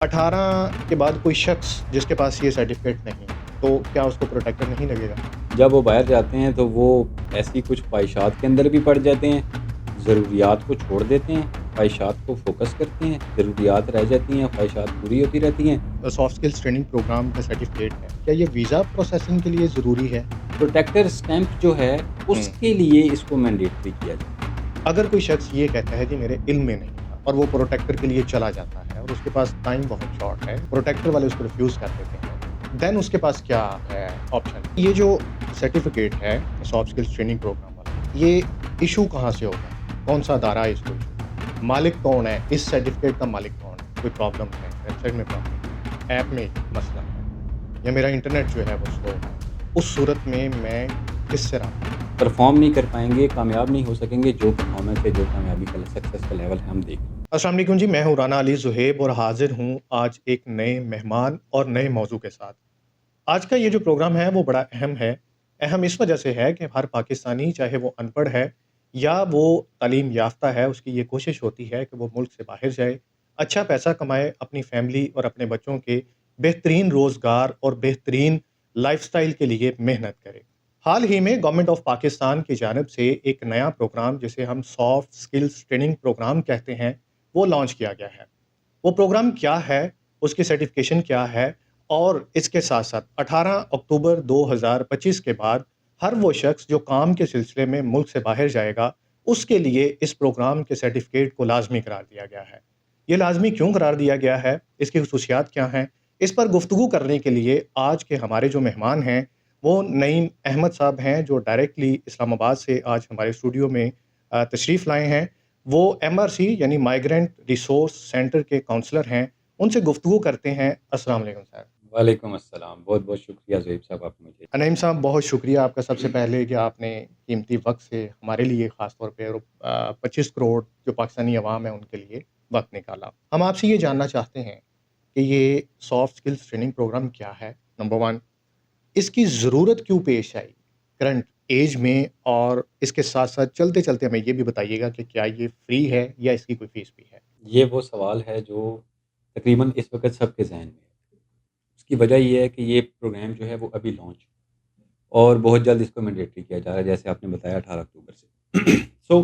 18 के बाद कोई शख्स जिसके पास ये सर्टिफ़िकेट नहीं, तो क्या उसको प्रोटेक्टर नहीं लगेगा? जब वो बाहर जाते हैं तो वो ऐसी कुछ ख्वाहिशात के अंदर भी पड़ जाते हैं, ज़रूरियात को छोड़ देते हैं, ख्वाहिशात को फ़ोकस करते हैं, ज़रूरियात रह जाती हैं, ख्वाहिशात पूरी होती रहती हैं। सॉफ्ट स्किल्स ट्रेनिंग प्रोग्राम का सर्टिफ़िकेट है, क्या ये वीज़ा प्रोसेसिंग के लिए ज़रूरी है? प्रोटेक्टर स्टैंप जो है, हुँ। उसके लिए इसको मैंडेटरी किया जाता है। अगर कोई शख्स ये कहता है कि मेरे इल्म में नहीं था और वो प्रोटेक्टर के लिए चला जाता है और उसके पास टाइम बहुत शॉर्ट है, प्रोटेक्टर वाले उसको रिफ्यूज़ कर देते हैं, देन उसके पास क्या है ऑप्शन? ये जो सर्टिफ़िकेट है सॉफ्ट स्किल्स ट्रेनिंग प्रोग्राम वाला, ये इश्यू कहाँ से होगा? कौन-सा अदारा है इसको इश्यू करता है? मालिक कौन है? इस सर्टिफ़िकेट का मालिक कौन है? कोई प्रॉब्लम है, वेबसाइट में प्रॉब्लम है, ऐप में मसला है या मेरा इंटरनेट जो है वो स्लो है, उस सूरत में मैं किससे राब्ता करूँ? परफ़ॉर्म नहीं कर पाएँगे, कामयाब नहीं हो सकेंगे, जो परफ़ॉर्मेंस है, जो कामयाबी का सक्सेस का लेवल है, हम देख रहे हैं। अस्सलाम वालेकुम जी, मैं हूँ राना अली ज़ुहैब और हाज़िर हूँ आज एक नए मेहमान और नए मौज़ू के साथ। आज का ये जो प्रोग्राम है वो बड़ा अहम है। अहम इस वजह से है कि हर पाकिस्तानी चाहे वो अनपढ़ है या वो तालीम याफ़्ता है, उसकी ये कोशिश होती है कि वो मुल्क से बाहर जाए, अच्छा पैसा कमाए, अपनी फ़ैमिली और अपने बच्चों के बेहतरीन रोज़गार और बेहतरीन लाइफ़स्टाइल के लिए मेहनत करे। हाल ही में गवर्नमेंट ऑफ पाकिस्तान की जानिब से एक नया प्रोग्राम जिसे हम सॉफ्ट स्किल्स ट्रेनिंग प्रोग्राम कहते हैं, वो लॉन्च किया गया है। वो प्रोग्राम क्या है, उसकी सर्टिफ़िकेशन क्या है और इसके साथ-साथ 18 अक्टूबर 2025 के बाद हर वो शख्स जो काम के सिलसिले में मुल्क से बाहर जाएगा, उसके लिए इस प्रोग्राम के सर्टिफ़िकेट को लाज़मी करार दिया गया है। ये लाज़मी क्यों करार दिया गया है? इसकी ख़ुसूसियात क्या हैं? इस पर गुफ्तगू करने के लिए आज के हमारे जो मेहमान हैं, वो नईम अहमद साहब हैं, जो डायरेक्टली इस्लामाबाद से आज हमारे स्टूडियो में तशरीफ़ लाए हैं। वो एमआरसी यानी माइग्रेंट रिसोर्स सेंटर के काउंसलर हैं, उनसे गुफ्तगू करते हैं। अस्सलाम वालेकुम सर। वालेकुम अस्सलाम, बहुत-बहुत शुक्रिया ज़ुहैब साहब आपने मुझे। नईम साहब बहुत शुक्रिया आपका सबसे पहले कि आपने कीमती वक़्त से हमारे लिए ख़ास तौर पे और 25 करोड़ जो पाकिस्तानी अवाम है उनके लिए वक़्त निकाला। हम आपसे ये जानना चाहते हैं कि ये सॉफ्ट स्किल्स ट्रेनिंग प्रोग्राम क्या है? नंबर 1 इसकी ज़रूरत क्यों पेश आई करंट ऐज में और इसके साथ-साथ चलते-चलते हमें ये भी बताइएगा कि क्या ये फ्री है या इसकी कोई फ़ीस भी है? ये वो सवाल है जो तकरीबन इस वक़्त सबके ज़हन में है। उसकी वजह ये है कि ये प्रोग्राम जो है वो अभी लॉन्च और बहुत जल्द इसको मैंडेटरी किया जा रहा है, जैसे आपने बताया 18 अक्टूबर से। सो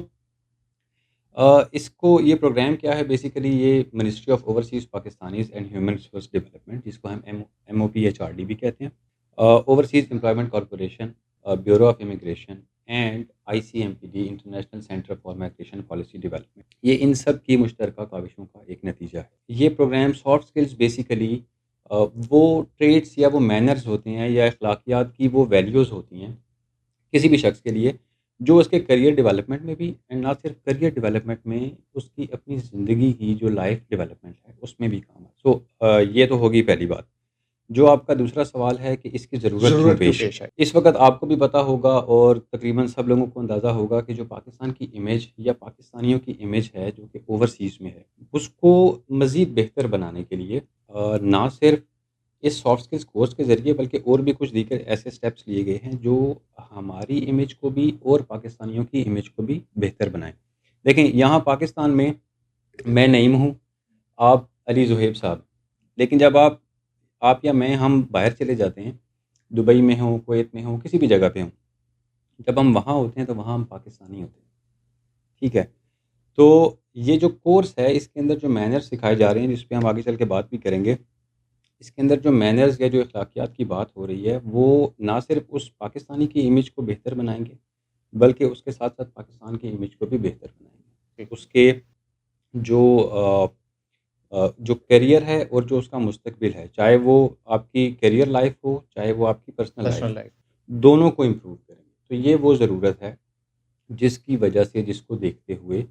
इसको ये प्रोग्राम क्या है, बेसिकली ये ministry of overseas Pakistanis and human resource development, जिसको हम MOPHRD भी कहते हैं, overseas employment corporation, bureau of immigration and ICMPD international centre for migration policy development, ये इन सब की मुश्तरका काविशों का एक नतीजा है। ये प्रोग्राम सॉफ्ट स्किल्स बेसिकली वो ट्रेड्स या वो मैनर्स होते हैं या अखलाकियात की वो वैल्यूज़ होती हैं किसी भी शख्स के लिए, जो उसके करियर डेवलपमेंट में भी एंड ना सिर्फ करियर डेवलपमेंट में, उसकी अपनी ज़िंदगी की जो लाइफ डेवलपमेंट है उसमें भी काम है। सो ये तो होगी पहली बात। जो आपका दूसरा सवाल है कि इसकी ज़रूरत क्यों ज़रूरत क्यों पेश आई? पेश आई? इस वक़्त आपको भी पता होगा और तकरीबन सब लोगों को अंदाज़ा होगा कि जो पाकिस्तान की इमेज या पाकिस्तानियों की इमेज है जो कि ओवरसीज़ में है, उसको मज़ीद बेहतर बनाने के लिए ना सिर्फ इस सॉफ्ट स्किल्स कोर्स के ज़रिए बल्कि और भी कुछ दीगर ऐसे स्टेप्स लिए गए हैं जो हमारी इमेज को भी और पाकिस्तानियों की इमेज को भी बेहतर बनाएँ। देखें, यहाँ पाकिस्तान में मैं नईम हूँ, आप अली ज़ुहैब साहब। लेकिन जब आप या मैं हम बाहर चले जाते हैं, दुबई में हों, कुवैत में हों, किसी भी जगह पे हों, जब हम वहाँ होते हैं तो वहाँ हम पाकिस्तानी होते हैं, ठीक है? तो ये जो कोर्स है इसके अंदर जो मैनर्स सिखाए जा रहे हैं, जिस पे हम आगे चल के बात भी करेंगे, इसके अंदर जो मैनर्स या जो अखलाकियात की बात हो रही है, वो ना सिर्फ़ उस पाकिस्तानी की इमेज को बेहतर बनाएँगे, बल्कि उसके साथ-साथ पाकिस्तान की इमेज को भी बेहतर बनाएँगे। जी, उसके जो जो करियर है और जो उसका मुस्तकबिल है, चाहे वो आपकी करियर लाइफ़ हो, चाहे वो आपकी पर्सनल लाइफ़ पर्सनल हो, लाइफ़। दोनों को इम्प्रूव करेंगे। तो ये वो ज़रूरत है, जिसकी वजह से जिसको देखते हुए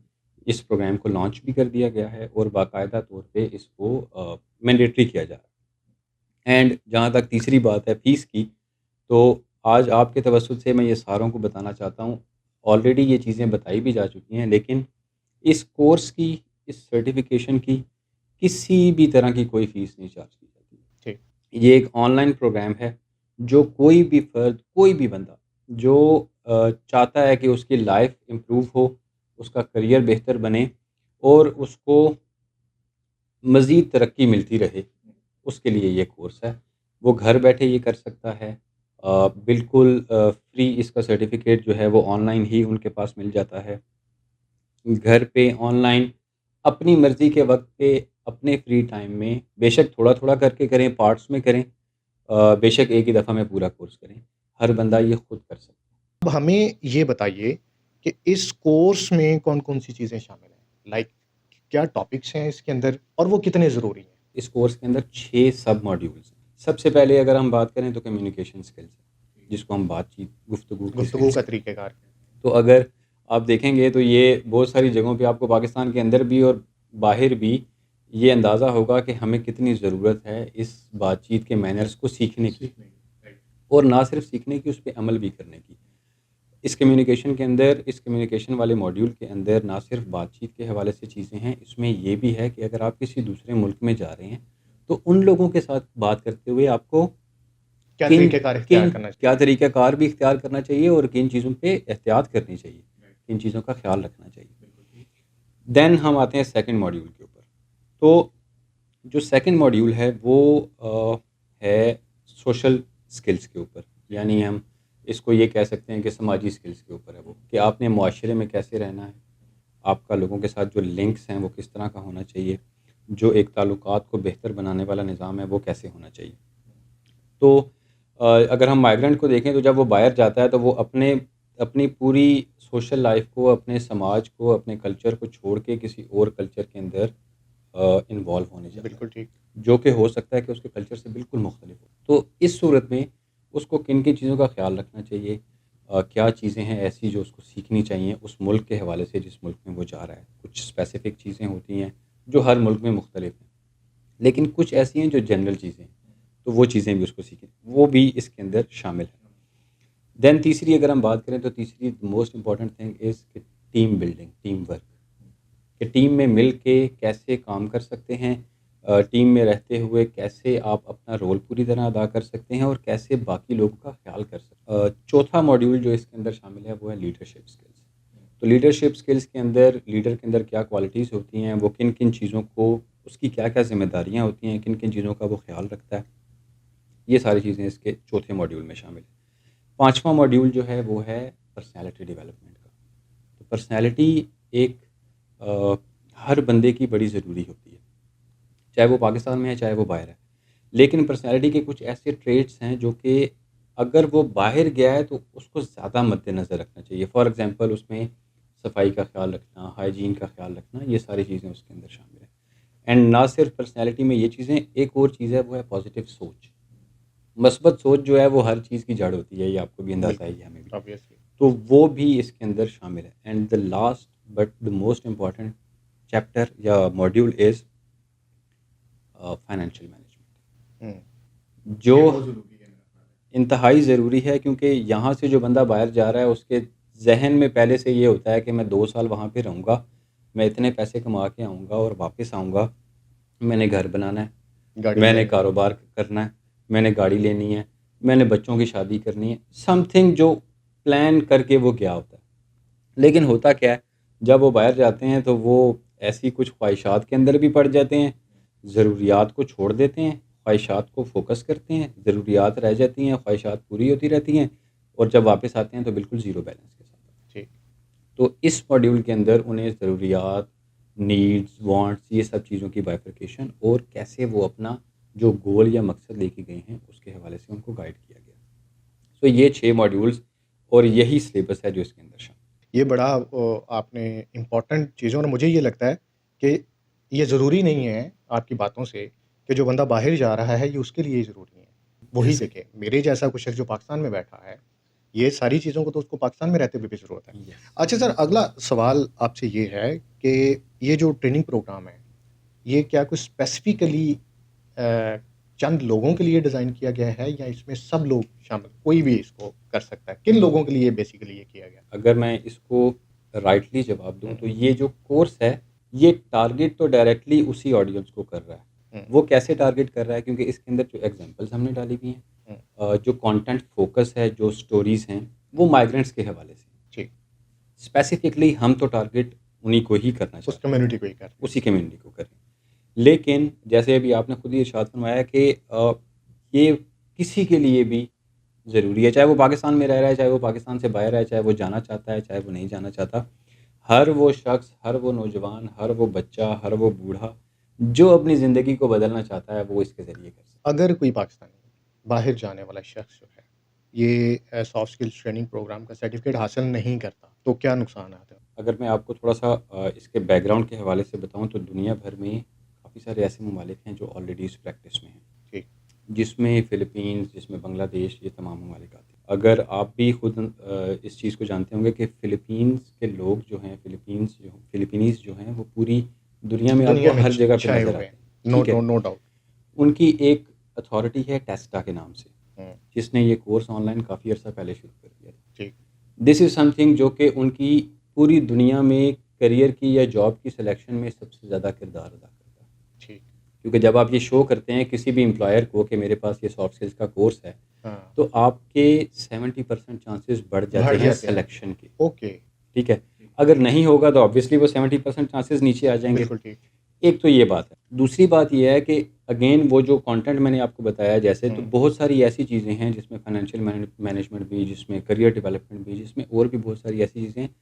इस प्रोग्राम को लॉन्च भी कर दिया गया है और बाकायदा तौर पे इसको मैंडेटरी किया जा रहा है। एंड जहाँ तक तीसरी बात है फ़ीस की, तो आज आपके तवज्जुह से मैं ये सारों को बताना चाहता हूँ, ऑलरेडी ये चीज़ें बताई भी जा चुकी हैं, लेकिन इस कोर्स की, इस सर्टिफ़िकेशन की किसी भी तरह की कोई फ़ीस नहीं चार्ज की जाती जी, है। ये एक ऑनलाइन प्रोग्राम है, जो कोई भी फ़र्द, कोई भी बंदा जो चाहता है कि उसकी लाइफ़ इम्प्रूव हो, उसका करियर बेहतर बने और उसको मज़ीद तरक्की मिलती रहे, उसके लिए ये कोर्स है। वो घर बैठे ये कर सकता है। बिल्कुल फ्री इसका सर्टिफ़िकेट जो है वो ऑनलाइन ही उनके पास मिल जाता है। घर पे ऑनलाइन अपनी मर्ज़ी के वक़्त पे अपने फ्री टाइम में बेशक थोड़ा-थोड़ा करके करें, पार्ट्स में करें, बेशक एक ही दफ़ा में पूरा कोर्स करें। हर बंदा ये खुद कर सकता है। अब हमें ये बताइए कि इस कोर्स में कौन-कौन सी चीज़ें शामिल हैं? लाइक क्या टॉपिक्स हैं इसके अंदर और वो कितने ज़रूरी हैं? इस कोर्स के अंदर 6 सब मॉड्यूल्स हैं। सबसे पहले अगर हम बात करें तो कम्युनिकेशन स्किल्स है, जिसको हम बातचीत, गुफ्तगू की गुफ्तगू स्किल्स का कहते हैं। तरीक़ेकार। तो अगर आप देखेंगे तो ये बहुत सारी जगहों पे आपको पाकिस्तान के अंदर भी और बाहर भी ये अंदाज़ा होगा कि हमें कितनी ज़रूरत है इस बातचीत के मैनर्स को सीखने की, और ना सिर्फ सीखने की, उस पे अमल भी करने की। इस कम्युनिकेशन वाले मॉड्यूल के अंदर ना सिर्फ बातचीत के हवाले से चीज़ें हैं, इसमें ये भी है कि अगर आप किसी दूसरे मुल्क में जा रहे हैं, तो उन लोगों के साथ बात करते हुए आपको क्या किन तरीक़ेकार इख्तियार किन करना क्या चाहिए? तरीक़ाकार भी इख्तियार करना चाहिए और किन चीज़ों पे एहतियात करनी चाहिए, किन चीज़ों का ख़्याल रखना चाहिए। देन हम आते हैं सेकंड मॉड्यूल के ऊपर। तो जो सेकंड मॉड्यूल है वो है सोशल स्किल्स के ऊपर, यानी हम इसको ये कह सकते हैं कि समाजी स्किल्स के ऊपर है वो, कि आपने मुआशरे में कैसे रहना है, आपका लोगों के साथ जो लिंक्स हैं वो किस तरह का होना चाहिए, जो एक ताल्लुकात को बेहतर बनाने वाला निज़ाम है वो कैसे होना चाहिए। तो अगर हम माइग्रेंट को देखें तो जब वो बाहर जाता है तो वो अपनी पूरी सोशल लाइफ को, अपने समाज को, अपने कल्चर को छोड़ के किसी और कल्चर के अंदर इन्वॉल्व होने जाता है, बिल्कुल ठीक। जो कि हो सकता है कि उसके कल्चर से बिल्कुल मुख्तलिफ हो। तो इस सूरत में उसको किन-किन चीज़ों का ख़्याल रखना चाहिए, क्या चीज़ें हैं ऐसी जो उसको सीखनी चाहिए उस मुल्क के हवाले से जिस मुल्क में वो जा रहा है। कुछ स्पेसिफ़िक चीज़ें होती हैं जो हर मुल्क में मुख्तलिफ हैं, लेकिन कुछ ऐसी हैं जो जनरल चीज़ें हैं, तो वो चीज़ें भी उसको सीखें, वो भी इसके अंदर शामिल है। देन तीसरी अगर हम बात करें तो तीसरी मोस्ट इम्पॉर्टेंट थिंग इज़ कि टीम बिल्डिंग, टीम वर्क, कि टीम में मिल के कैसे काम कर सकते हैं, टीम में रहते हुए कैसे आप अपना रोल पूरी तरह अदा कर सकते हैं और कैसे बाकी लोगों का ख्याल कर सकते हैं। चौथा मॉड्यूल जो इसके अंदर शामिल है वो है लीडरशिप स्किल्स। तो लीडरशिप स्किल्स के अंदर लीडर के अंदर क्या क्वालिटीज़ होती हैं, वो किन किन चीज़ों को, उसकी क्या क्या जिम्मेदारियाँ होती हैं, किन किन चीज़ों का वो ख्याल रखता है, ये सारी चीज़ें इसके चौथे मॉड्यूल में शामिल है। पाँचवा मॉड्यूल जो है वो है पर्सनैलिटी डेवलपमेंट का। तो पर्सनैलिटी एक अ, हर बंदे की बड़ी ज़रूरी होती है, चाहे वो पाकिस्तान में है, चाहे वो बाहर है। लेकिन पर्सनैलिटी के कुछ ऐसे ट्रेट्स हैं जो कि अगर वो बाहर गया है तो उसको ज़्यादा मद्देनज़र रखना चाहिए। फॉर एग्ज़ाम्पल उसमें सफाई का ख़्याल रखना, हाइजीन का ख़्याल रखना, ये सारी चीज़ें उसके अंदर शामिल हैं। एंड ना सिर्फ पर्सनैलिटी में ये चीज़ें, एक और चीज़ है वो है पॉजिटिव सोच। मस्बत सोच जो है वो हर चीज़ की जड़ होती है, ये आपको भी अंदाज़ा बिल्कुल, ही है, हमें भी। ऑब्वियसली। तो वो भी इसके अंदर शामिल है। And the last but the most important chapter या मॉड्यूल इज़ फाइनेंशियल मैनेजमेंट, हुँ। जो ये बहुत ज़रूरी है मेरा ख़्याल है। इंतहाई ज़रूरी है, क्योंकि यहाँ से जो बंदा बाहर जा रहा है उसके ज़हन में पहले से ये होता है कि मैं 2 साल वहाँ पे रहूँगा, मैं इतने पैसे कमा के आऊँगा और वापस आऊँगा, मैंने घर बनाना है, गाड़ी मैंने लेनी है। कारोबार करना है, मैंने गाड़ी लेनी है, मैंने बच्चों की शादी करनी है, समथिंग जो प्लान करके वो गया होता है। लेकिन होता क्या है, जब वो बाहर जाते हैं तो वो ऐसी कुछ ख्वाहिशात के अंदर भी पड़ जाते हैं, ज़रूरियात को छोड़ देते हैं, ख्वाहिशात को फ़ोकस करते हैं, ज़रूरियात रह जाती हैं, ख्वाहिशात पूरी होती रहती हैं, और जब वापस आते हैं तो बिल्कुल ज़ीरो बैलेंस के साथ। जी। तो इस मॉड्यूल के अंदर उन्हें ज़रूरियात, नीड्स, वांट्स, ये सब चीज़ों की बाइफरकेशन और कैसे वो अपना जो गोल या मकसद लेके गए हैं उसके हवाले से उनको गाइड किया गया। तो ये 6 मॉड्यूल्स और यही सिलेबस है जो इसके अंदर शामिल ये बड़ा आपने इम्पोर्टेंट चीज़ है और मुझे ये लगता है कि ये ज़रूरी नहीं है आपकी बातों से कि जो बंदा बाहर जा रहा है ये उसके लिए ही ज़रूरी है। है। वही यस, देखें, मेरे जैसा कुछ शख़्स जो पाकिस्तान में बैठा है, ये सारी चीज़ों को तो उसको पाकिस्तान में रहते हुए भी ज़रूरत है। यस। अच्छा सर, अगला सवाल आपसे ये है कि ये जो ट्रेनिंग प्रोग्राम है, ये क्या कुछ स्पेसिफ़िकली अ, चंद लोगों के लिए डिज़ाइन किया गया है या इसमें सब लोग शामिल कोई भी इसको कर सकता है? किन लोगों के लिए बेसिकली ये किया गया? अगर मैं इसको राइटली जवाब हुँ, दूँ तो हुँ, ये जो कोर्स है, ये टारगेट तो डायरेक्टली उसी ऑडियंस को कर रहा है। हुँ, वो कैसे टारगेट कर रहा है, क्योंकि इसके अंदर जो एग्ज़ाम्पल्स हमने डाली हुई हैं, हुँ, जो कंटेंट फ़ोकस है, जो स्टोरीज़ हैं, वो माइग्रेंट्स के हवाले से। जी, स्पेसिफिकली हम तो टारगेट उन्हीं को ही करना उस चाहते हैं, कम्युनिटी को ही कर रहे हैं। उसी कम्युनिटी को करें। लेकिन जैसे अभी आपने खुद ही इरशाद फरमाया कि ये किसी के लिए भी ज़रूरी है, चाहे वो पाकिस्तान में रह रहा है, चाहे वो पाकिस्तान से बाहर है, चाहे वो जाना चाहता है, चाहे वो नहीं जाना चाहता। हर वो शख्स, हर वो नौजवान, हर वो बच्चा, हर वो बूढ़ा जो अपनी ज़िंदगी को बदलना चाहता है, वो इसके ज़रिए कर सकता अगर कोई पाकिस्तानी बाहर जाने वाला शख्स जो है, ये सॉफ्ट स्किल्स ट्रेनिंग प्रोग्राम का सर्टिफ़िकेट हासिल नहीं करता, तो क्या नुकसानात हैं? है। अगर मैं आपको थोड़ा-सा इसके बैकग्राउंड के हवाले से बताऊँ तो दुनिया भर में काफ़ी सारे ऐसे ममालिक हैं जो ऑलरेडी इस प्रैक्टिस में हैं। ठीक। जिसमें फ़िलीपींस, जिसमें बांग्लादेश, ये तमाम ममालिक आते हैं। अगर आप भी खुद इस चीज़ को जानते होंगे कि फ़िलीपींस के लोग जो हैं, फ़िलीपीनीज़ जो हैं, वो पूरी दुनिया में आपको दुनिया में हर जगह पे छाए नज़र हुए हैं। आते हैं, ठीक है? No doubt. उनकी एक अथॉरिटी है टेस्टा के नाम से, हुँ, जिसने ये कोर्स ऑनलाइन काफ़ी अर्सा पहले शुरू कर दिया था। ठीक। दिस इज़ समथिंग जो कि उनकी पूरी दुनिया में करियर की या जॉब की सिलेक्शन में सबसे ज़्यादा किरदार अदा करता है। ठीक। क्योंकि जब आप ये शो करते हैं किसी भी एम्प्लॉयर को कि मेरे पास ये सॉफ्ट स्किल्स का कोर्स है, हाँ, तो आपके 70% चांसेस बढ़ जाते बढ़ हैं जाते हैं। सिलेक्शन के, ओके, ठीक है? अगर नहीं होगा तो ऑब्वियसली वो 70% चांसेस नीचे आ जाएँगे। बिल्कुल ठीक। एक तो ये बात है। दूसरी बात ये है कि अगेन वो जो कंटेंट मैंने आपको बताया जैसे, तो हुँ, बहुत सारी ऐसी चीज़ें हैं जिसमें फाइनेंशियल मैनेजमेंट भी, जिसमें करियर डेवलपमेंट भी, जिसमें और भी बहुत सारी ऐसी चीज़ें हैं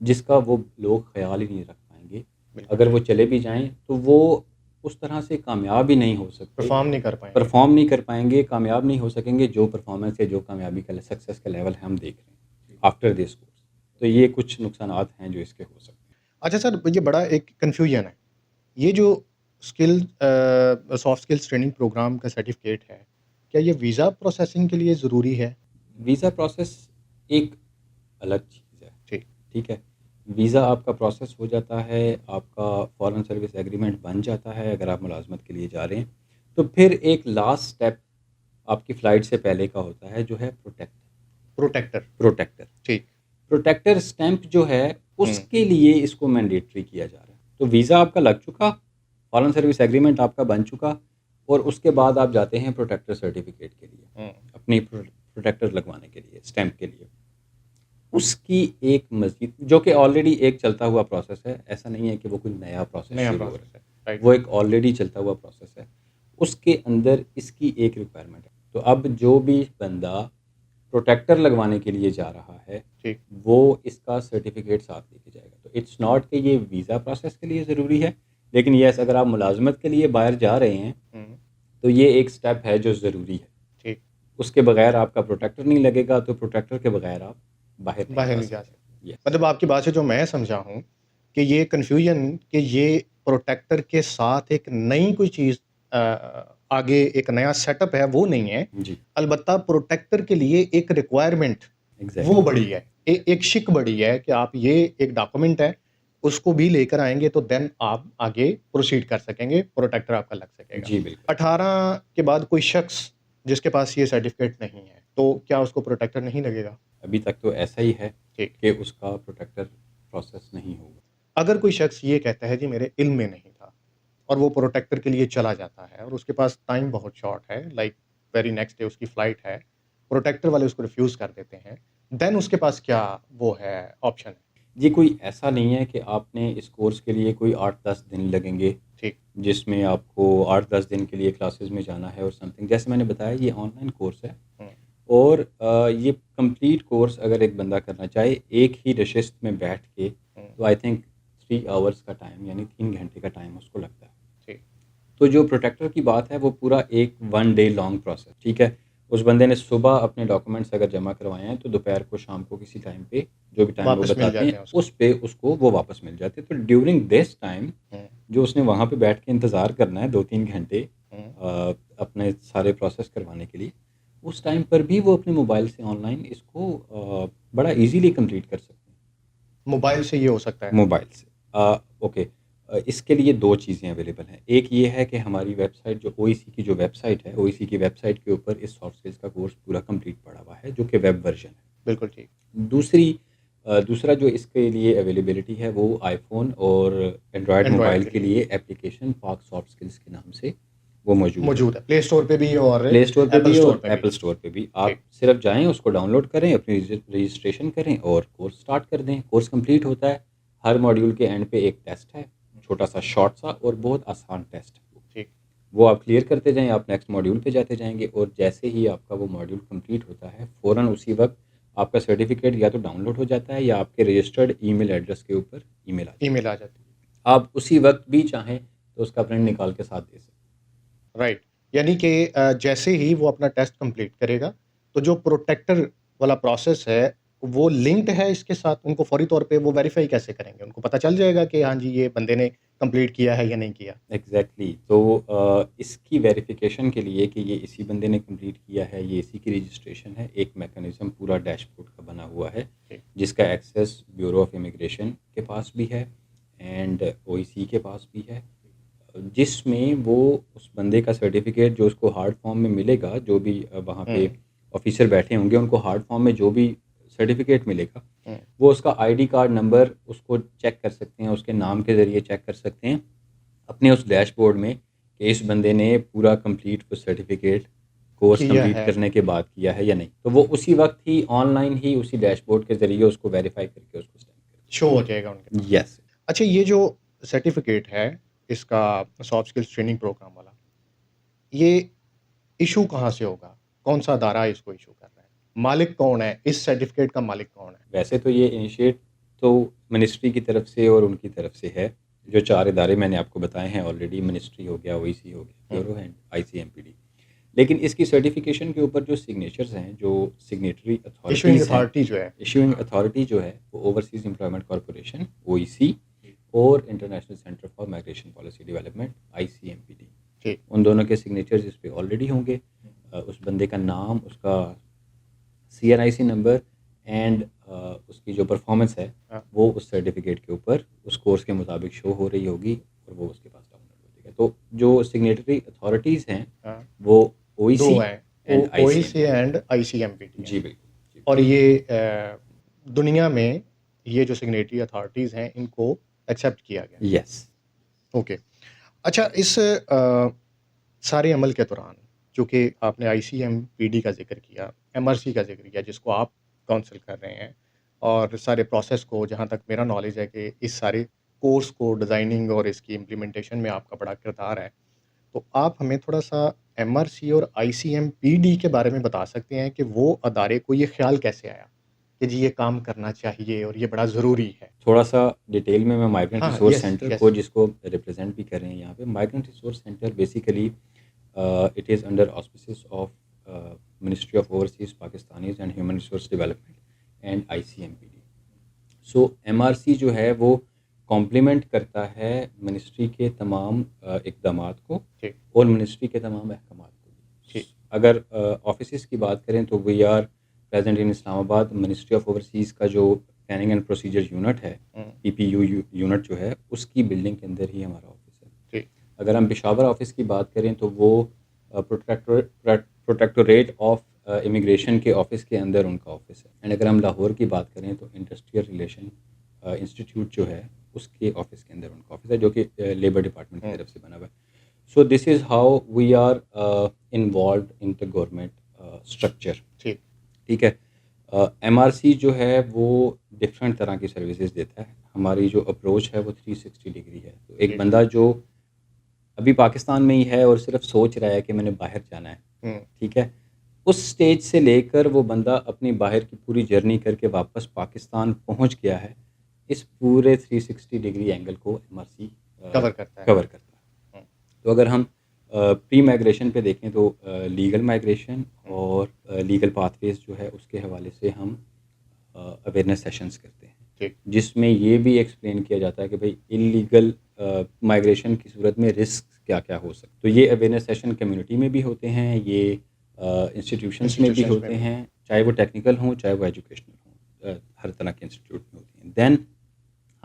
जिसका वो लोग ख़्याल ही नहीं रख पाएँगे। बिल्कुल अगर वो ठीक। चले भी जाएँ तो वो उस तरह से कामयाब ही नहीं हो सकते, परफ़ॉर्म नहीं कर पाएँगे। परफ़ॉर्म नहीं कर पाएँगे, कामयाब नहीं हो सकेंगे जो परफ़ॉर्मेंस या जो कामयाबी का सक्सेस का लेवल हम देख रहे हैं आफ्टर दिस कोर्स। तो ये कुछ नुकसानात हैं जो इसके हो सकते हैं। अच्छा सर, ये बड़ा एक कन्फ्यूजन है। ये जो सॉफ्ट स्किल्स ट्रेनिंग प्रोग्राम का सर्टिफ़िकेट है, क्या ये वीज़ा प्रोसेसिंग के लिए ज़रूरी है? वीज़ा प्रोसेस एक अलग चीज़ है, ठीक। ठीक है? वीज़ा आपका प्रोसेस हो जाता है, आपका फ़ॉरेन सर्विस एग्रीमेंट बन जाता है अगर आप मुलाज़मत के लिए जा रहे हैं। तो फिर एक लास्ट स्टेप आपकी फ़्लाइट से पहले का होता है जो है प्रोटेक्टर। प्रोटेक्टर। ठीक। प्रोटेक्टर स्टैंप जो है हुँ, उसके लिए इसको मैंडेटरी किया जा रहा है। तो वीज़ा आपका लग चुका, फ़ॉरेन सर्विस एग्रीमेंट आपका बन चुका और उसके बाद आप जाते हैं प्रोटेक्टर सर्टिफ़िकेट के लिए, हुँ, अपनी प्रोटेक्टर लगवाने के लिए, स्टैंप के लिए। उसकी एक मज़ीद जो कि ऑलरेडी एक चलता हुआ प्रोसेस है, ऐसा नहीं है कि वो कोई नया प्रोसेस नया शुरू हो रहा प्रोसेस है। है। राइट। वो एक ऑलरेडी चलता हुआ प्रोसेस है। उसके अंदर इसकी एक रिक्वायरमेंट है। तो अब जो भी बंदा प्रोटेक्टर लगवाने के लिए जा रहा है, ठीक। वो इसका सर्टिफ़िकेट साथ लेके जाएगा। तो इट्स नॉट कि ये वीज़ा प्रोसेस के लिए ज़रूरी है, लेकिन येस अगर आप मुलाज़मत के लिए बाहर जा रहे हैं, हुँ, तो ये एक स्टेप है जो ज़रूरी है। ठीक। उसके बगैर आपका प्रोटेक्टर नहीं लगेगा, तो प्रोटेक्टर के बगैर आप बाहर नहीं बाहर जा नहीं जा सकते। सकते। यस। मतलब आपकी बात से जो मैं समझा हूँ कि ये कन्फ्यूजन कि ये प्रोटेक्टर के साथ एक नई कोई चीज़ आगे एक नया सेटअप है वो नहीं है। जी, अलबत्ता प्रोटेक्टर के लिए एक रिक्वायरमेंट वो एग्ज़ैक्टली। बड़ी है। एक शिक बड़ी है कि आप ये एक डॉक्यूमेंट है, उसको भी लेकर आएँगे तो देन आप आगे प्रोसीड कर सकेंगे, प्रोटेक्टर आपका लग सकेगा। जी, बिल्कुल। 18 के बाद कोई शख्स जिसके पास ये सर्टिफ़िकेट नहीं है, तो क्या उसको प्रोटेक्टर नहीं लगेगा? अभी तक तो ऐसा ही है ठीक। कि उसका प्रोटेक्टर प्रोसेस नहीं होगा। अगर कोई शख्स ये कहता है जी मेरे इल्म में नहीं था और वो प्रोटेक्टर के लिए चला जाता है और उसके पास टाइम बहुत शॉर्ट है, लाइक वेरी नेक्स्ट डे उसकी फ्लाइट है, प्रोटेक्टर वाले उसको रिफ्यूज़ कर देते हैं, देन उसके पास क्या वो है ऑप्शन है? जी, कोई ऐसा नहीं है कि आपने इस कोर्स के लिए कोई 8-10 दिन लगेंगे, ठीक। जिसमें आपको 8-10 दिन के लिए क्लासेस में जाना है और समथिंग। जैसे मैंने बताया ये ऑनलाइन कोर्स है हुँ, और ये कंप्लीट कोर्स अगर एक बंदा करना चाहे, एक ही नशिस्त में बैठ के, हुँ, तो आई थिंक 3 आवर्स का टाइम यानी 3 घंटे का टाइम उसको लगता है। ठीक। तो जो प्रोटेक्टर की बात है वो पूरा एक 1 डे लॉन्ग प्रोसेस, ठीक है? उस बंदे ने सुबह अपने डॉक्यूमेंट्स अगर जमा करवाए हैं तो दोपहर को, शाम को किसी टाइम पे जो भी टाइम वो वापस मिल बताते जाते हैं हैं उसको। उस पे उसको वो वापस मिल जाते हैं। तो ड्यूरिंग दिस टाइम हुँ, जो उसने वहाँ पे बैठ के इंतज़ार करना है 2-3 घंटे हुँ। अपने सारे प्रोसेस करवाने के लिए, उस टाइम पर भी वो अपने मोबाइल से ऑनलाइन इसको बड़ा ईज़िली कंप्लीट कर सकते हैं। मोबाइल से ये हो सकता है। मोबाइल से। ओके। इसके लिए 2 चीज़ें अवेलेबल हैं। एक ये है कि हमारी वेबसाइट जो ओईसी की जो वेबसाइट है, ओईसी की वेबसाइट के ऊपर इस सॉफ्ट स्किल्स का कोर्स पूरा कंप्लीट पड़ा हुआ है, जो कि वेब वर्ज़न है। बिल्कुल ठीक। दूसरा जो इसके लिए अवेलेबिलिटी है, वो आईफ़ोन और एंड्रॉयड एंड्रॉयड मोबाइल के के लिए लिए एप्लीकेशन पाक सॉफ्ट स्किल्स के नाम से वो मौजूद है। मौजूद है। प्ले स्टोर पे भी और प्ले स्टोर पे एप्पल भी स्टोर और पे भी। एप्पल स्टोर पे भी। आप ठीक। सिर्फ़ जाएँ, उसको डाउनलोड करें, अपनी रजिस्ट्रेशन करें और कोर्स स्टार्ट कर दें। कोर्स कंप्लीट होता है। हर मॉड्यूल के एंड पे एक टेस्ट है, छोटा-सा, शॉर्ट-सा और बहुत आसान टेस्ट है वो। ठीक। वो आप क्लियर करते जाएँ, आप नेक्स्ट मॉड्यूल पे जाते जाएँगे और जैसे ही आपका वो मॉड्यूल कंप्लीट होता है, फ़ौरन उसी वक़्त आपका सर्टिफ़िकेट या तो डाउनलोड हो जाता है या आपके रजिस्टर्ड ईमेल एड्रेस के ऊपर ईमेल आ जाता ईमेल आ जाती है। है। आप उसी वक़्त भी चाहें तो उसका प्रिंट निकाल के साथ दे सकते हैं। राइट। यानी कि जैसे ही वो अपना टेस्ट कंप्लीट करेगा, तो जो प्रोटेक्टर वाला प्रोसेस है, वो लिंक्ड है इसके साथ? उनको फ़ौरी तौर पे वो वेरीफ़ाई कैसे करेंगे? उनको पता चल जाएगा कि हाँ जी, ये बंदे ने कंप्लीट किया है या नहीं किया? एग्ज़ैक्टली तो इसकी वेरिफ़िकेशन के लिए कि ये इसी बंदे ने कंप्लीट किया है, ये इसी की रजिस्ट्रेशन है, एक मैकेनिज़्म पूरा डैशबोर्ड का बना हुआ है, ठीक। जिसका एक्सेस ब्यूरो ऑफ़ इमिग्रेशन के पास भी है एंड ओईसी के पास भी है। जिसमें वो उस बंदे का सर्टिफ़िकेट जो उसको हार्ड फॉर्म में मिलेगा, जो भी वहाँ पे हुँ, ऑफ़िसर बैठे होंगे, उनको हार्ड फॉर्म में जो भी सर्टिफ़िकेट मिलेगा, हुँ। वो उसका आईडी कार्ड नंबर उसको चेक कर सकते हैं, उसके नाम के ज़रिए चेक कर सकते हैं, अपने उस डैशबोर्ड में कि इस बंदे ने पूरा कंप्लीट वो सर्टिफ़िकेट कोर्स किया कंप्लीट है। करने के बाद किया है या नहीं। तो वो उसी वक़्त ही ऑनलाइन ही उसी डैशबोर्ड के ज़रिए उसको वेरीफ़ाई करके उसको स्टैम्प शो हो जाएगा उनके कर पास। यस। अच्छा, ये जो सर्टिफ़िकेट है, इसका सॉफ्ट स्किल्स ट्रेनिंग प्रोग्राम वाला, ये इश्यू कहाँ से होगा? कौन-सा अदारा इसको इश्यू कर रहा है? मालिक कौन है? इस सर्टिफ़िकेट का मालिक कौन है? वैसे तो ये इनिशिएट तो मिनिस्ट्री की तरफ से और उनकी तरफ से है। जो 4 इदारे मैंने आपको बताए हैं ऑलरेडी, मिनिस्ट्री हो गया, ओईसी हो गया, हुँ। Bureau and आईसीएमपीडी। लेकिन इसकी सर्टिफ़िकेशन के ऊपर जो सिग्नेचर्स हैं, जो सिग्नेटरी इश्यूइंग अथॉरिटीज़ हैं, अथॉरिटी जो है। इश्यूइंग अथॉरिटी जो है, वो ओवरसीज़ एम्प्लॉयमेंट कॉर्पोरेशन, ओईसी और international centre for migration policy development, ICMPD. ठीक। उन दोनों के सिग्नेचर्स इस पे ऑलरेडी होंगे। उस बंदे का नाम, उसका सीएनआईसी नंबर एंड उसकी जो परफॉर्मेंस है, हाँ, वो उस सर्टिफ़िकेट के ऊपर उस कोर्स के मुताबिक शो हो रही होगी और वो उसके पास डाउनलोड हो जाएगा। तो जो सिग्नेटरी अथॉरिटीज़ हैं, हाँ। वो 2 ओईसी हैं, ओ एंड ओईसी आईसीएमपीडी। एंड आईसीएमपीटी हैं। जी, बिल्कुल। जी, और ये दुनिया में ये जो सिग्नेटरी अथॉरिटीज़ हैं, इनको एक्सेप्ट किया गया। यस। ओके। अच्छा, इस सारे अमल के दौरान, चूँकि आपने आईसीएमपीडी का ज़िक्र किया, एमआरसी का ज़िक्र किया जिसको आप काउंसल कर रहे हैं, और सारे प्रोसेस को, जहाँ तक मेरा नॉलेज है कि इस सारे कोर्स को डिज़ाइनिंग और इसकी इम्प्लीमेंटेशन में आपका बड़ा किरदार है। तो आप हमें थोड़ा-सा एमआरसी और आईसीएमपीडी के बारे में बता सकते हैं कि वो अदारे को ये ख़्याल कैसे आया कि जी ये काम करना चाहिए और ये बड़ा ज़रूरी है? थोड़ा-सा डिटेल में मैं माइग्रेंट हाँ, रिसोर्स यस, सेंटर को यस। जिसको रिप्रेज़ेंट भी कर रहे हैं यहाँ पे, migrant resource centre basically it is under auspices of ministry of overseas Pakistanis and human resource development and ICMPD. So MRC जो है वो कॉम्प्लीमेंट करता है मिनिस्ट्री के तमाम इक़दामात को ठीक, और मिनिस्ट्री के तमाम अहकामात को भी। ठीक। अगर ऑफ़िसेज़ की बात करें तो we are present in Islamabad. Ministry of overseas का जो प्लानिंग एंड प्रोसीजर यूनिट है, हुँ, पीपीयू यूनिट जो है, उसकी बिल्डिंग के अंदर ही हमारा ऑफ़िस है। ठीक। अगर हम पेशावर ऑफ़िस की बात करें तो वो प्रोटेक्टोरेट ऑफ इमिग्रेशन के ऑफ़िस के अंदर उनका ऑफ़िस है। एंड अगर हम लाहौर की बात करें तो इंडस्ट्रियल रिलेशन इंस्टीट्यूट जो है, उसके ऑफ़िस के अंदर उनका ऑफ़िस है, जो कि लेबर डिपार्टमेंट की हुँ, तरफ से बना हुआ है। So this is how we are involved in the government structure. ठीक। ठीक है। एमआरसी जो है वो डिफरेंट तरह की सर्विसेज देता है। हमारी जो अप्रोच है वो 360 डिग्री है। तो एक ठीक। बंदा जो अभी पाकिस्तान में ही है और सिर्फ़ सोच रहा है कि मैंने बाहर जाना है, हुँ, ठीक है? उस स्टेज से लेकर वो बंदा अपनी बाहर की पूरी जर्नी करके वापस पाकिस्तान पहुँच गया है, इस पूरे 360 डिग्री एंगल को एमआरसी कवर करता है। कवर करता है। हुँ, तो अगर हम प्री माइग्रेशन पे देखें तो लीगल माइग्रेशन हुँ, और लीगल पाथवेज़ जो है उसके हवाले से हम अवेयरनेस सेशंस करते हैं, ठीक। जिसमें ये भी एक्सप्लेन किया जाता है कि भाई इल्लीगल माइग्रेशन की सूरत में रिस्क क्या-क्या हो सकते हैं। तो ये अवेयरनेस सेशन कम्युनिटी में भी होते हैं, ये इंस्टीट्यूशंस में भी इंस्टीट्यूशंस में होते भी। हैं, चाहे वो टेक्निकल हों, चाहे वो एजुकेशनल हों, हर तरह के इंस्टीट्यूट में होती हैं। देन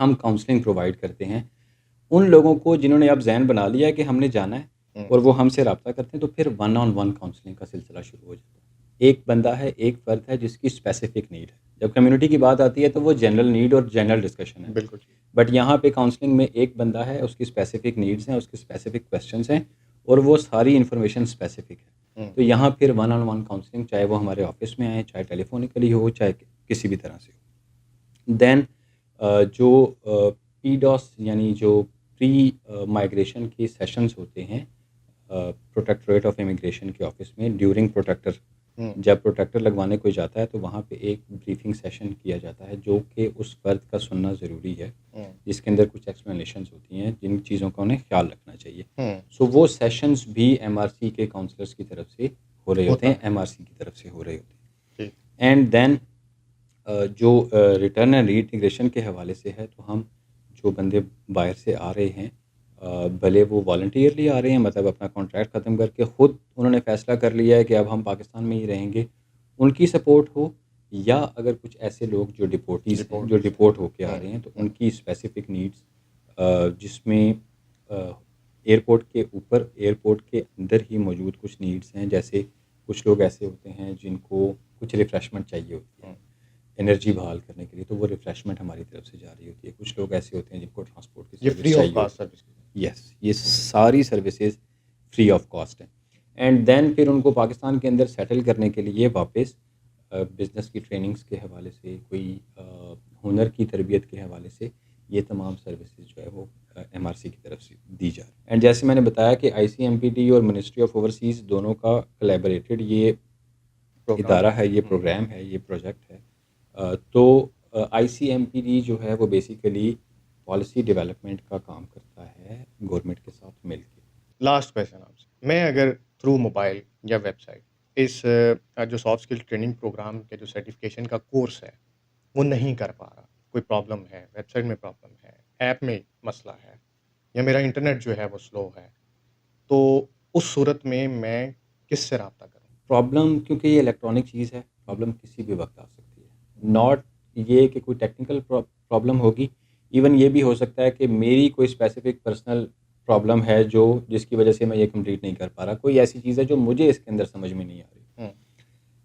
हम काउंसलिंग प्रोवाइड करते हैं उन लोगों को जिन्होंने अब ज़हन बना लिया है कि हमने जाना है हुँ, और वो हमसे रब्ता करते हैं, तो फिर वन ऑन वन काउंसलिंग का सिलसिला शुरू हो जाता है। एक बंदा है, एक फ़र्द है जिसकी स्पेसिफ़िक नीड है। जब कम्युनिटी की बात आती है तो वो जनरल नीड और जनरल डिस्कशन है। बिल्कुल ठीक। बट यहाँ पे काउंसलिंग में एक बंदा है, उसकी स्पेसिफ़िक नीड्स हैं, उसके स्पेसिफ़िक क्वेश्चन्स हैं और वो सारी इन्फॉर्मेशन स्पेसिफ़िक है। हुँ, तो यहाँ फिर वन ऑन वन काउंसलिंग, चाहे वो हमारे ऑफ़िस में आए, चाहे टेलीफ़ोनिकली हो, चाहे किसी भी तरह से हो। देन जो पीडॉस यानी जो प्री माइग्रेशन के सेशंस होते हैं प्रोटेक्टोरेट ऑफ इमिग्रेशन के ऑफिस में ड्यूरिंग प्रोटेक्टर। हुँ, जब प्रोटेक्टर लगवाने कोई जाता है तो वहाँ पे एक ब्रीफिंग सेशन किया जाता है जो कि उस फ़र्द का सुनना ज़रूरी है, हुँ, जिसके अंदर कुछ एक्सप्लेनेशंस होती हैं जिन चीज़ों का उन्हें ख़्याल रखना चाहिए। हुँ, सो वो सेशंस भी एमआरसी के काउंसलर्स की तरफ से हो रहे होते होता हैं, है। एमआरसी की तरफ से हो रहे होते जी, हैं। एंड देन जो रिटर्न एंड रीइंटीग्रेशन के हवाले से है, तो हम जो बंदे बाहर से आ रहे हैं, भले वो वॉलंटियरली आ रहे हैं, मतलब अपना कॉन्ट्रैक्ट ख़त्म करके ख़ुद उन्होंने फ़ैसला कर लिया है कि अब हम पाकिस्तान में ही रहेंगे, उनकी सपोर्ट हो, या अगर कुछ ऐसे लोग जो डिपोर्टीज़ हैं, जो डिपोर्टीज़ हैं। डिपोर्ट होके आ हुँ, रहे हैं, तो हुँ, उनकी स्पेसिफ़िक नीड्स जिसमें एयरपोर्ट के ऊपर, एयरपोर्ट के अंदर ही मौजूद कुछ नीड्स हैं, जैसे कुछ लोग ऐसे होते हैं जिनको कुछ रिफ़्रेशमेंट चाहिए होती है। हुँ। एनर्जी बहाल करने के लिए, तो वो रिफ़्रेशमेंट हमारी तरफ से जा रही होती है। कुछ लोग ऐसे होते हैं जिनको ट्रांसपोर्ट की ये फ्री सर्विस ऑफ चाहिए कॉस्ट होती सर्विस। है। यस, ये सारी सर्विसेज़ फ्री ऑफ कॉस्ट हैं। एंड देन फिर उनको पाकिस्तान के अंदर सेटल करने के लिए वापस बिज़नेस की ट्रेनिंग्स के हवाले से, कोई हुनर की तरबियत के हवाले से, ये तमाम सर्विसेज़ जो है वो एमआरसी की तरफ से दी जा रही है। एंड जैसे मैंने बताया कि आईसीएमपीटी और मिनिस्ट्री ऑफ ओवरसीज़ दोनों का कोलैबोरेटेड ये प्रोग्राम इदारा है। है, ये हुँ, प्रोग्राम है, ये प्रोजेक्ट है। तो आईसीएमपीडी जो है वो बेसिकली पॉलिसी डेवलपमेंट का काम करता है गवर्नमेंट के साथ मिलके। लास्ट क्वेश्चन आपसे। मैं अगर थ्रू मोबाइल या वेबसाइट इस जो सॉफ्ट स्किल ट्रेनिंग प्रोग्राम के जो सर्टिफ़िकेशन का कोर्स है, वो नहीं कर पा रहा, कोई प्रॉब्लम है, वेबसाइट में प्रॉब्लम है, ऐप में मसला है या मेरा इंटरनेट जो है वो स्लो है, तो उस सूरत में मैं किससे राब्ता करूँ? प्रॉब्लम, क्योंकि ये इलेक्ट्रॉनिक चीज़ है, प्रॉब्लम किसी भी वक़्त आ सकती है। नॉट ये कि कोई टेक्निकल प्रॉब्लम होगी, इवन ये भी हो सकता है कि मेरी कोई स्पेसिफ़िक पर्सनल प्रॉब्लम है जो जिसकी वज़ह से मैं ये कंप्लीट नहीं कर पा रहा। कोई ऐसी चीज़ है जो मुझे इसके अंदर समझ में नहीं आ रही। हुँ,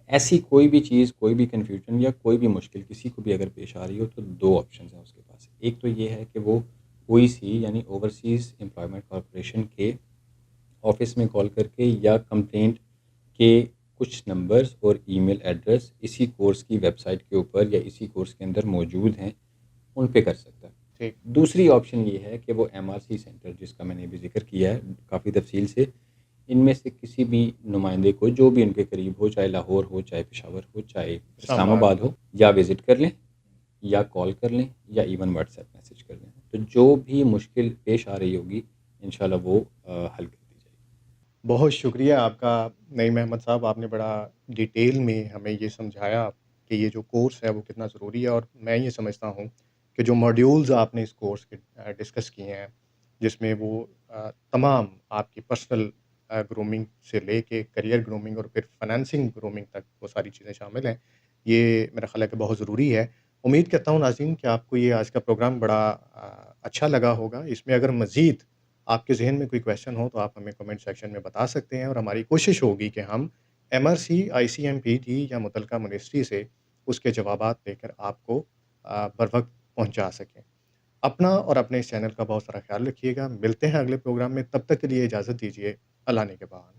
ऐसी कोई भी चीज़, कोई भी कन्फ्यूजन या कोई भी मुश्किल किसी को भी अगर पेश आ रही हो, तो 2 ऑप्शंस हैं उसके पास। एक तो ये है कि वो ओईसी यानी ओवरसीज़ एम्प्लॉयमेंट कॉर्पोरेशन के ऑफ़िस में कॉल करके, या कंप्लेंट के कुछ नंबर्स और ईमेल एड्रेस इसी कोर्स की वेबसाइट के ऊपर या इसी कोर्स के अंदर मौजूद हैं, उन पे कर सकता है। ठीक। दूसरी ऑप्शन ये है कि वो एमआरसी सेंटर, जिसका मैंने अभी ज़िक्र किया है काफ़ी तफ़सील से, इनमें से किसी भी नुमाइंदे को जो भी उनके करीब हो, चाहे लाहौर हो, चाहे पेशावर हो, चाहे इस्लामाबाद। इस्लामाबाद हो, या विज़िट कर लें, या कॉल कर लें, या इवन व्हाट्सएप मैसेज कर लें। तो जो भी मुश्किल पेश आ रही होगी, इंशाल्लाह वो हल कर दी जाएगी। बहुत शुक्रिया आपका नईम अहमद साहब, आपने बड़ा डिटेल में हमें ये समझाया कि ये जो कोर्स है वो कितना ज़रूरी है और मैं ये समझता हूँ कि जो मॉड्यूल्स आपने इस कोर्स के डिस्कस किए हैं, जिसमें वो तमाम आपकी पर्सनल ग्रूमिंग से लेके करियर ग्रूमिंग और फिर फाइनेंसिंग ग्रूमिंग तक वो सारी चीज़ें शामिल हैं। ये मेरा ख़्याल है कि बहुत ज़रूरी है। उम्मीद करता हूँ नाज़रीन कि आपको ये आज का प्रोग्राम बड़ा अच्छा लगा होगा। इसमें अगर मज़ीद आपके ज़हन में कोई क्वेश्चन हो तो आप हमें कमेंट सेक्शन में बता सकते हैं और हमारी कोशिश होगी कि हम एमआरसी, आईसीएमपीटी या मुतलका मिनिस्ट्री से उसके जवाबात लेकर आपको बरवक़्त पहुँचा सकें। अपना और अपने इस चैनल का बहुत सारा ख़्याल रखिएगा। मिलते हैं अगले प्रोग्राम में, तब तक के लिए इजाज़त दीजिए। अल्लाह ने के बाद।